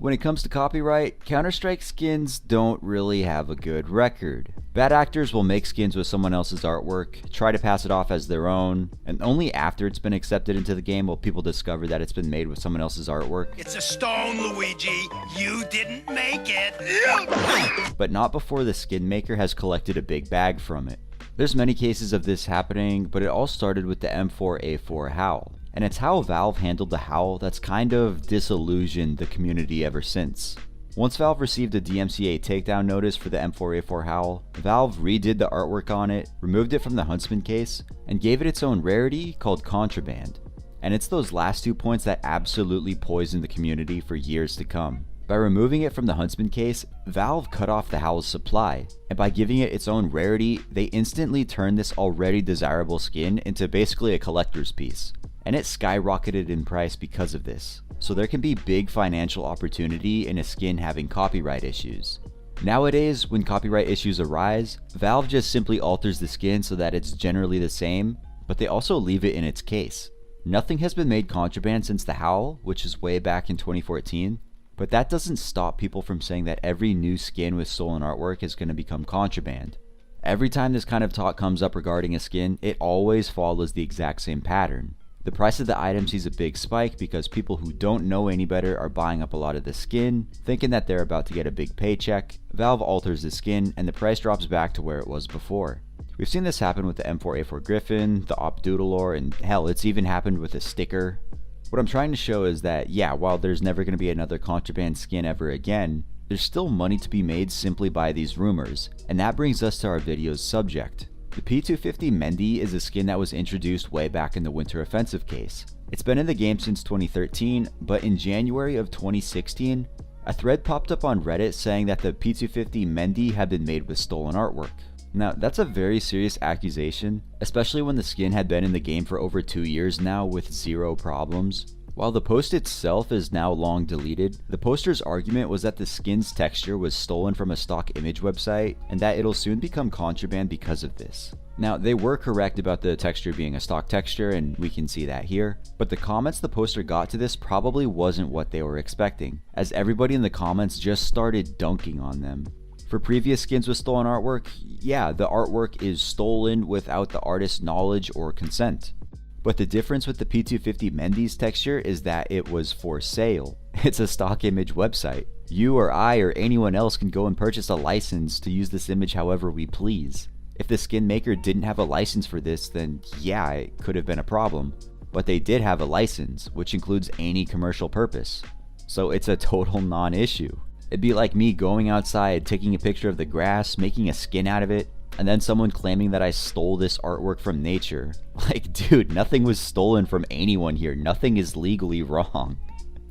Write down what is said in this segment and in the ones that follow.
When it comes to copyright, Counter-Strike skins don't really have a good record. Bad actors will make skins with someone else's artwork, try to pass it off as their own, and only after it's been accepted into the game will people discover that it's been made with someone else's artwork. It's a stone, Luigi. You didn't make it. But not before the skin maker has collected a big bag from it. There's many cases of this happening, but it all started with the M4A4 Howl. And it's how Valve handled the Howl that's kind of disillusioned the community ever since. Once Valve received a DMCA takedown notice for the M4A4 Howl, Valve redid the artwork on it, removed it from the Huntsman case, and gave it its own rarity called Contraband. And it's those last 2 points that absolutely poisoned the community for years to come. By removing it from the Huntsman case, Valve cut off the Howl's supply, and by giving it its own rarity, they instantly turned this already desirable skin into basically a collector's piece. And it skyrocketed in price because of this. So there can be big financial opportunity in a skin having copyright issues. Nowadays, when copyright issues arise, Valve just simply alters the skin so that it's generally the same, but they also leave it in its case. Nothing has been made contraband since the Howl, which is way back in 2014. But that doesn't stop people from saying that every new skin with stolen artwork is going to become contraband. Every time this kind of talk comes up regarding a skin, it always follows the exact same pattern. The price of the item sees a big spike because people who don't know any better are buying up a lot of the skin, thinking that they're about to get a big paycheck. Valve alters the skin and the price drops back to where it was before. We've seen this happen with the M4A4 Griffin, the Op Doodlelore, and hell, it's even happened with a sticker. What I'm trying to show is that, yeah, while there's never going to be another contraband skin ever again, there's still money to be made simply by these rumors, and that brings us to our video's subject. The P250 Mendy is a skin that was introduced way back in the Winter Offensive case. It's been in the game since 2013, but in January of 2016, a thread popped up on Reddit saying that the P250 Mendy had been made with stolen artwork. Now, that's a very serious accusation, especially when the skin had been in the game for over 2 years now with zero problems. While the post itself is now long deleted, the poster's argument was that the skin's texture was stolen from a stock image website and that it'll soon become contraband because of this. Now, they were correct about the texture being a stock texture, and we can see that here, but the comments the poster got to this probably wasn't what they were expecting, as everybody in the comments just started dunking on them. For previous skins with stolen artwork, yeah, the artwork is stolen without the artist's knowledge or consent. But the difference with the P250 Mendy's texture is that it was for sale. It's a stock image website. You or I or anyone else can go and purchase a license to use this image however we please. If the skin maker didn't have a license for this, then yeah, it could have been a problem. But they did have a license, which includes any commercial purpose. So it's a total non-issue. It'd be like me going outside, taking a picture of the grass, making a skin out of it, and then someone claiming that I stole this artwork from nature. Like, dude, nothing was stolen from anyone here. Nothing is legally wrong.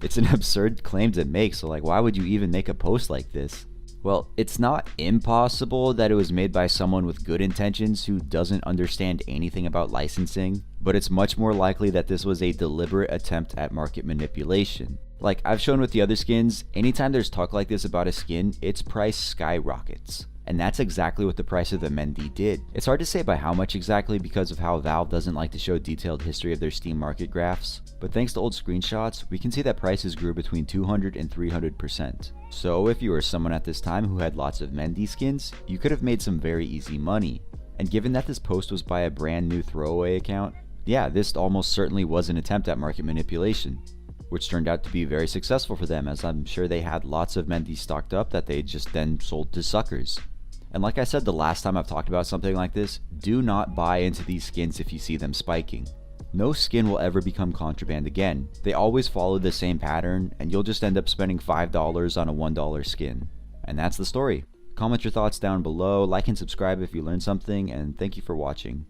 It's an absurd claim to make, so like, why would you even make a post like this? Well, it's not impossible that it was made by someone with good intentions who doesn't understand anything about licensing, but it's much more likely that this was a deliberate attempt at market manipulation. Like I've shown with the other skins, anytime there's talk like this about a skin, its price skyrockets. And that's exactly what the price of the Mendy did. It's hard to say by how much exactly because of how Valve doesn't like to show detailed history of their Steam market graphs, but thanks to old screenshots, we can see that prices grew between 200 and 300%. So if you were someone at this time who had lots of Mendy skins, you could have made some very easy money. And given that this post was by a brand new throwaway account, yeah, this almost certainly was an attempt at market manipulation, which turned out to be very successful for them, as I'm sure they had lots of Mendy stocked up that they just then sold to suckers. And like I said the last time I've talked about something like this, do not buy into these skins if you see them spiking. No skin will ever become contraband again. They always follow the same pattern, and you'll just end up spending $5 on a $1 skin. And that's the story. Comment your thoughts down below, like and subscribe if you learned something, and thank you for watching.